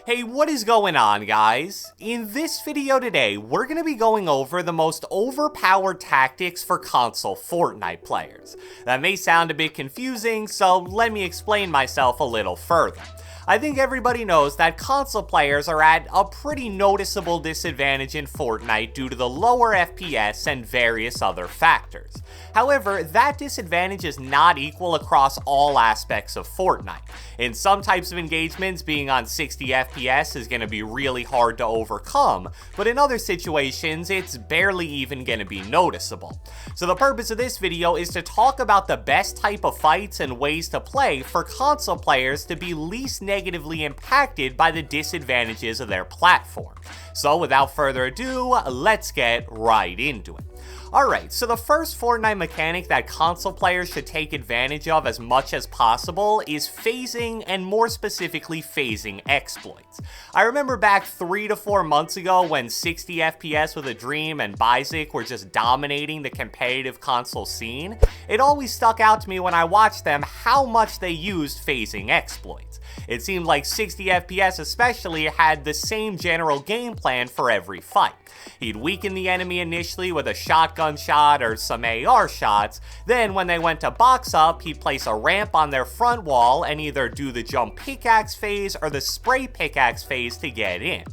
Hey, what is going on, guys? In this video today, we're going to be going over the most overpowered tactics for console Fortnite players. That may sound a bit confusing, so let me explain myself a little further. I think everybody knows that console players are at a pretty noticeable disadvantage in Fortnite due to the lower FPS and various other factors. However, that disadvantage is not equal across all aspects of Fortnite. In some types of engagements, being on 60 FPS is going to be really hard to overcome, but in other situations, it's barely even going to be noticeable. So the purpose of this video is to talk about the best type of fights and ways to play for console players to be least negatively impacted by the disadvantages of their platform. So without further ado, let's get right into it. Alright, so the first Fortnite mechanic that console players should take advantage of as much as possible is phasing, and more specifically phasing exploits. I remember back 3 to 4 months ago when 60 FPS with a Dream and Bizik were just dominating the competitive console scene. It always stuck out to me when I watched them how much they used phasing exploits. It seemed like 60 FPS especially had the same general game plan for every fight. He'd weaken the enemy initially with a shotgun shot or some AR shots, then when they went to box up, he'd place a ramp on their front wall and either do the jump pickaxe phase or the spray pickaxe phase to get in.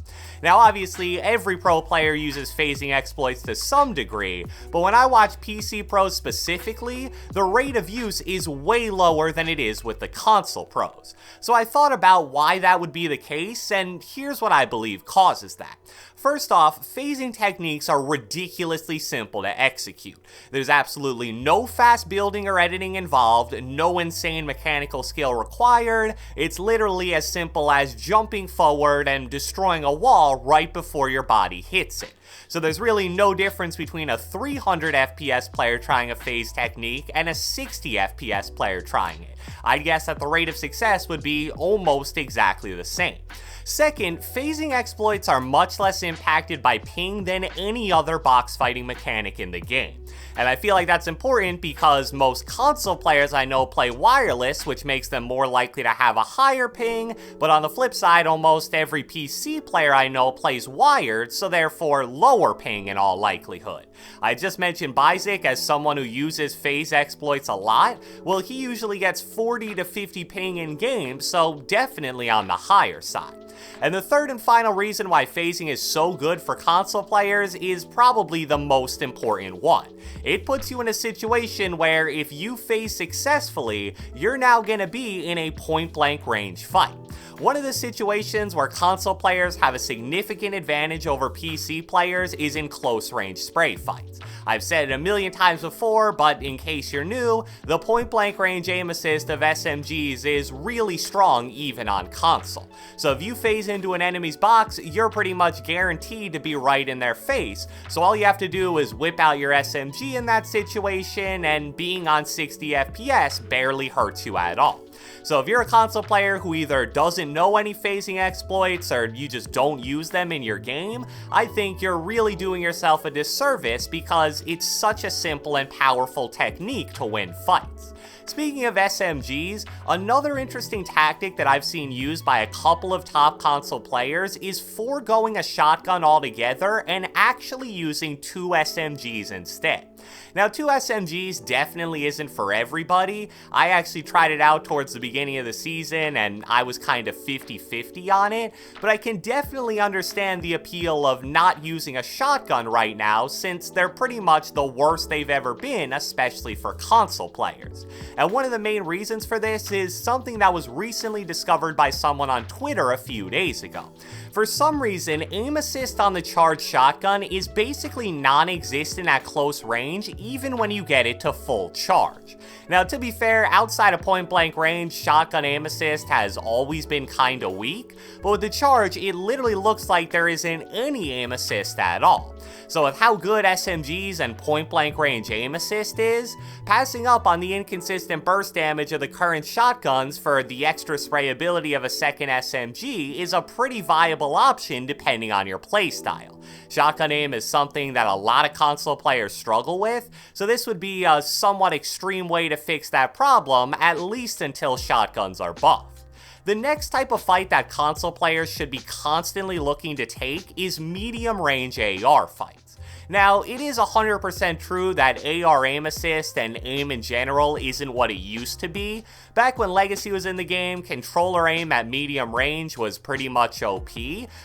Now obviously, every pro player uses phasing exploits to some degree, but when I watch PC pros specifically, the rate of use is way lower than it is with the console pros. So I thought about why that would be the case, and here's what I believe causes that. First off, phasing techniques are ridiculously simple to execute. There's absolutely no fast building or editing involved, no insane mechanical skill required. It's literally as simple as jumping forward and destroying a wall right before your body hits it. So there's really no difference between a 300 FPS player trying a phase technique and a 60 FPS player trying it. I'd guess that the rate of success would be almost exactly the same. Second, phasing exploits are much less impacted by ping than any other box fighting mechanic in the game. And I feel like that's important because most console players I know play wireless, which makes them more likely to have a higher ping, but on the flip side, almost every PC player I know plays wired, so therefore lower ping in all likelihood. I just mentioned Bizik as someone who uses phase exploits a lot. Well, he usually gets 40 to 50 ping in game, so definitely on the higher side. And the third and final reason why phasing is so good for console players is probably the most important one. It puts you in a situation where if you phase successfully, you're now going to be in a point-blank range fight. One of the situations where console players have a significant advantage over PC players is in close-range spray fights. I've said it a million times before, but in case you're new, the point-blank range aim assist of SMGs is really strong even on console. So if you phase into an enemy's box, you're pretty much guaranteed to be right in their face, so all you have to do is whip out your SMG in that situation, and being on 60 FPS barely hurts you at all. So if you're a console player who either doesn't know any phasing exploits or you just don't use them in your game, I think you're really doing yourself a disservice because it's such a simple and powerful technique to win fights. Speaking of SMGs, another interesting tactic that I've seen used by a couple of top console players is foregoing a shotgun altogether and actually using 2 SMGs instead. Now, 2 SMGs definitely isn't for everybody. I actually tried it out towards the beginning of the season and I was kind of 50-50 on it, but I can definitely understand the appeal of not using a shotgun right now since they're pretty much the worst they've ever been, especially for console players. And one of the main reasons for this is something that was recently discovered by someone on Twitter a few days ago. For some reason, aim assist on the charged shotgun is basically non-existent at close range, even when you get it to full charge. Now, to be fair, outside of point-blank range, shotgun aim assist has always been kinda weak, but with the charge, it literally looks like there isn't any aim assist at all. So with how good SMGs and point-blank range aim assist is, passing up on the inconsistent burst damage of the current shotguns for the extra sprayability of a second SMG is a pretty viable option depending on your playstyle. Shotgun aim is something that a lot of console players struggle with, so this would be a somewhat extreme way to fix that problem, at least until shotguns are buffed. The next type of fight that console players should be constantly looking to take is medium range AR fights. Now, it is 100% true that AR aim assist and aim in general isn't what it used to be. Back when Legacy was in the game, controller aim at medium range was pretty much OP,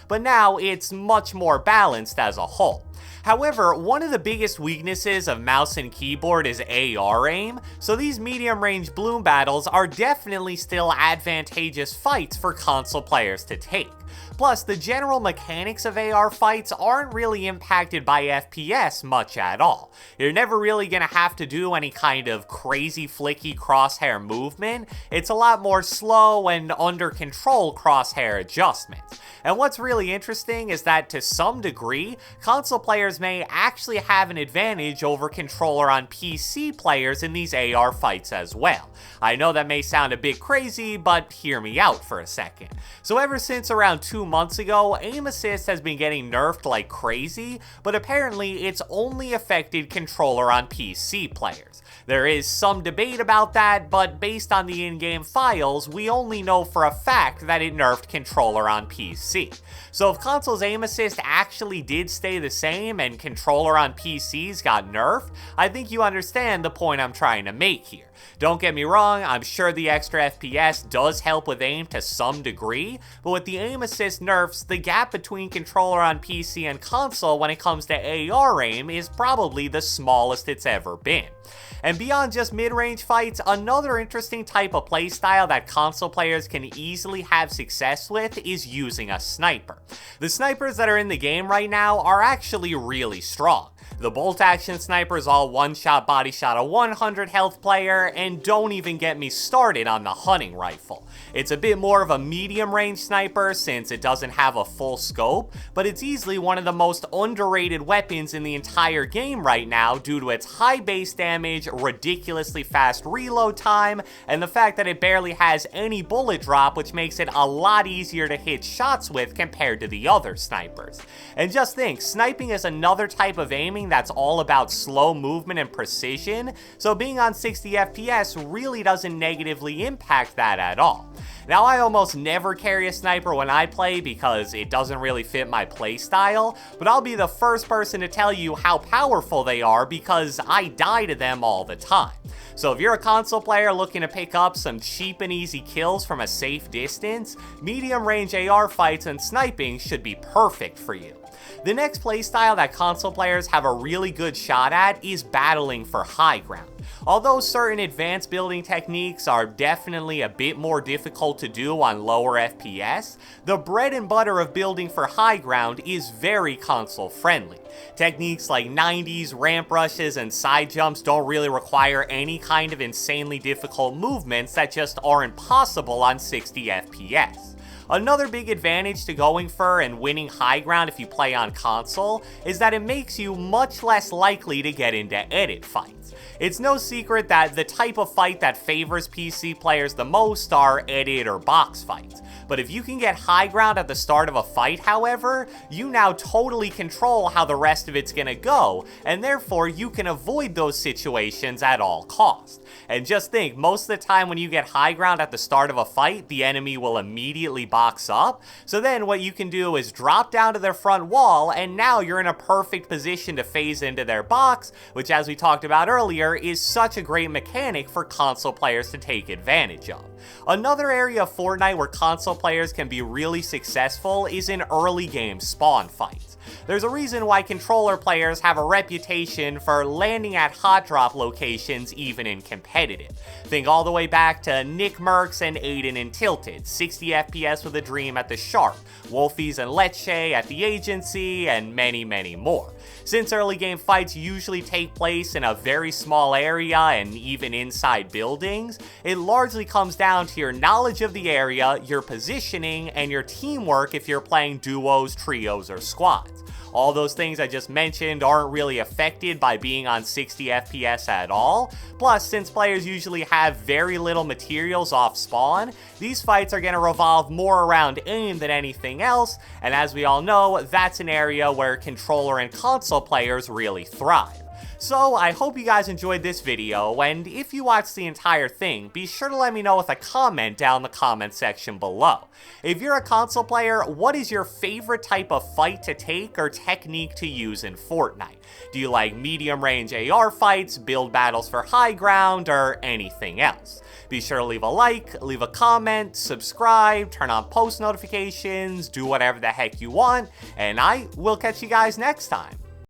but now it's much more balanced as a whole. However, one of the biggest weaknesses of mouse and keyboard is AR aim, so these medium range bloom battles are definitely still advantageous fights for console players to take. Plus, the general mechanics of AR fights aren't really impacted by FPS much at all. You're never really gonna have to do any kind of crazy flicky crosshair movement. It's a lot more slow and under control crosshair adjustments. And what's really interesting is that to some degree, console players may actually have an advantage over controller on PC players in these AR fights as well. I know that may sound a bit crazy, but hear me out for a second. So ever since around 2 months ago, aim assist has been getting nerfed like crazy, but apparently it's only affected controller on PC players. There is some debate about that, but based on the in-game files, we only know for a fact that it nerfed controller on PC. So if console's aim assist actually did stay the same and controller on PCs got nerfed, I think you understand the point I'm trying to make here. Don't get me wrong, I'm sure the extra FPS does help with aim to some degree, but with the aim assist nerfs, the gap between controller on PC and console when it comes to AR aim is probably the smallest it's ever been. And beyond just mid-range fights, another interesting type of playstyle that console players can easily have success with is using a sniper. The snipers that are in the game right now are actually really strong. The bolt action sniper is all one-shot body shot a 100 health player, and don't even get me started on the hunting rifle. It's a bit more of a medium range sniper since it doesn't have a full scope, but it's easily one of the most underrated weapons in the entire game right now due to its high base damage, ridiculously fast reload time, and the fact that it barely has any bullet drop, which makes it a lot easier to hit shots with compared to the other snipers. And just think, sniping is another type of aiming that's all about slow movement and precision, so being on 60 FPS really doesn't negatively impact that at all. Now, I almost never carry a sniper when I play because it doesn't really fit my playstyle, but I'll be the first person to tell you how powerful they are because I die to them all the time. So if you're a console player looking to pick up some cheap and easy kills from a safe distance, medium range AR fights and sniping should be perfect for you. The next playstyle that console players have a really good shot at is battling for high ground. Although certain advanced building techniques are definitely a bit more difficult to do on lower FPS, the bread and butter of building for high ground is very console friendly. Techniques like 90s, ramp rushes, and side jumps don't really require any kind of insanely difficult movements that just aren't possible on 60 FPS. Another big advantage to going for and winning high ground if you play on console is that it makes you much less likely to get into edit fights. It's no secret that the type of fight that favors PC players the most are edit or box fights. But if you can get high ground at the start of a fight, however, you now totally control how the rest of it's gonna go, and therefore you can avoid those situations at all costs. And just think, most of the time when you get high ground at the start of a fight, the enemy will immediately box up, so then what you can do is drop down to their front wall, and now you're in a perfect position to phase into their box, which, as we talked about earlier, is such a great mechanic for console players to take advantage of. Another area of Fortnite where console players can be really successful is in early game spawn fights. There's a reason why controller players have a reputation for landing at hot drop locations even in competitive. Think all the way back to Nick Merckx and Aiden in Tilted, 60 FPS with a Dream at the Sharp, Wolfies and Lecce at the Agency, and many, many more. Since early game fights usually take place in a very small area and even inside buildings, it largely comes down to your knowledge of the area, your positioning, and your teamwork if you're playing duos, trios, or squads. All those things I just mentioned aren't really affected by being on 60 FPS at all. Plus, since players usually have very little materials off spawn, these fights are going to revolve more around aim than anything else, and as we all know, that's an area where controller and console players really thrive. So I hope you guys enjoyed this video, and if you watched the entire thing, be sure to let me know with a comment down in the comment section below. If you're a console player, what is your favorite type of fight to take or technique to use in Fortnite? Do you like medium range AR fights, build battles for high ground, or anything else? Be sure to leave a like, leave a comment, subscribe, turn on post notifications, do whatever the heck you want, and I will catch you guys next time.